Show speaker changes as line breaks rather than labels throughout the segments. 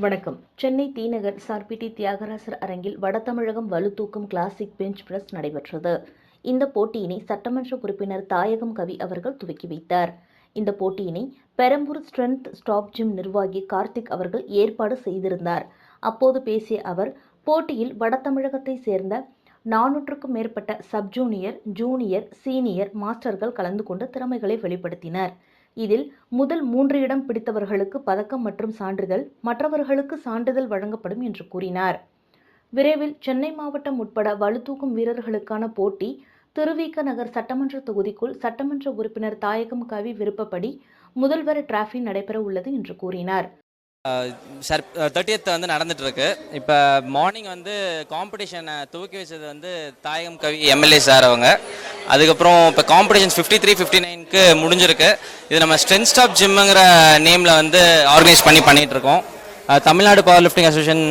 வணக்கம். சென்னை தீநகர் சார்பிடி தியாகராசர் அரங்கில் வடதமிழகம் வலுதூக்கும் classic bench press நடைபெற்றது. இந்த போட்டியினை சட்டமன்ற உறுப்பினர் தாயகம் கவி அவர்கள் துவக்கி வைத்தார். இந்த போட்டியினை பெரம்பூர் ஸ்ட்ரென்த் ஸ்டாப் ஜிம் நிர்வாகி கார்த்திக் அவர்கள் ஏற்பாடு செய்திருந்தார். அப்போது பேசிய அவர், போட்டியில் வடதமிழகத்தை சேர்ந்த 400க்கும் மேற்பட்ட சப் ஜூனியர், ஜூனியர், சீனியர் மாஸ்டர்கள் கலந்து கொண்டு திறமைகளை வெளிப்படுத்தினர். இதில் முதல் 3 இடம் பிடித்தவர்களுக்கு பதக்கம் மற்றும் சான்றிதழ், மற்றவர்களுக்கு சான்றிதழ் வழங்கப்படும் என்று கூறினார். விரைவில் சென்னை மாவட்டம் உட்பட வலுதூக்கும் வீரர்களுக்கான போட்டி திருவிக நகர் சட்டமன்ற தொகுதிக்குள் சட்டமன்ற உறுப்பினர் தாயகம் கவி விருப்பப்படி முதல்வர் டிராஃபில் நடைபெற உள்ளது என்று கூறினார்.
30th வந்து நடந்துட்டு இருக்கு. இப்போ மார்னிங் வந்து காம்படிஷனை துவக்கி வச்சது வந்து தாயகம் கவி எம்எல்ஏ சார் அவங்க. அதுக்கப்புறம் இப்போ காம்படிஷன்ஸ் 53, 59க்கு முடிஞ்சிருக்கு. இது நம்ம ஸ்ட்ரென்த் ஸ்டாப் ஜிம்முங்கிற நேமில் வந்து ஆர்கனைஸ் பண்ணிட்டு இருக்கோம். தமிழ்நாடு பவர் லிஃப்டிங் அசோசியேஷன்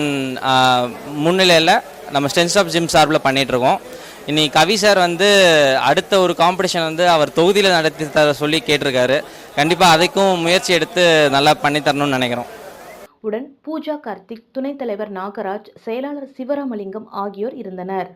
முன்னிலையில் நம்ம ஸ்ட்ரென்த் ஸ்டாப் ஜிம் சார்பில் பண்ணிகிட்ருக்கோம். இன்னைக்கு கவி சார் வந்து அடுத்த ஒரு காம்படிஷன் வந்து அவர் தொகுதியில் நடத்தி தர சொல்லி கேட்டிருக்காரு. கண்டிப்பாக அதுக்கும் முயற்சி எடுத்து நல்லா பண்ணித்தரணும்னு நினைக்கிறோம்.
உடன் பூஜா கார்த்திக், துணைத் தலைவர் நாகராஜ், செயலாளர் சிவராமலிங்கம் ஆகியோர் இருந்தனர்.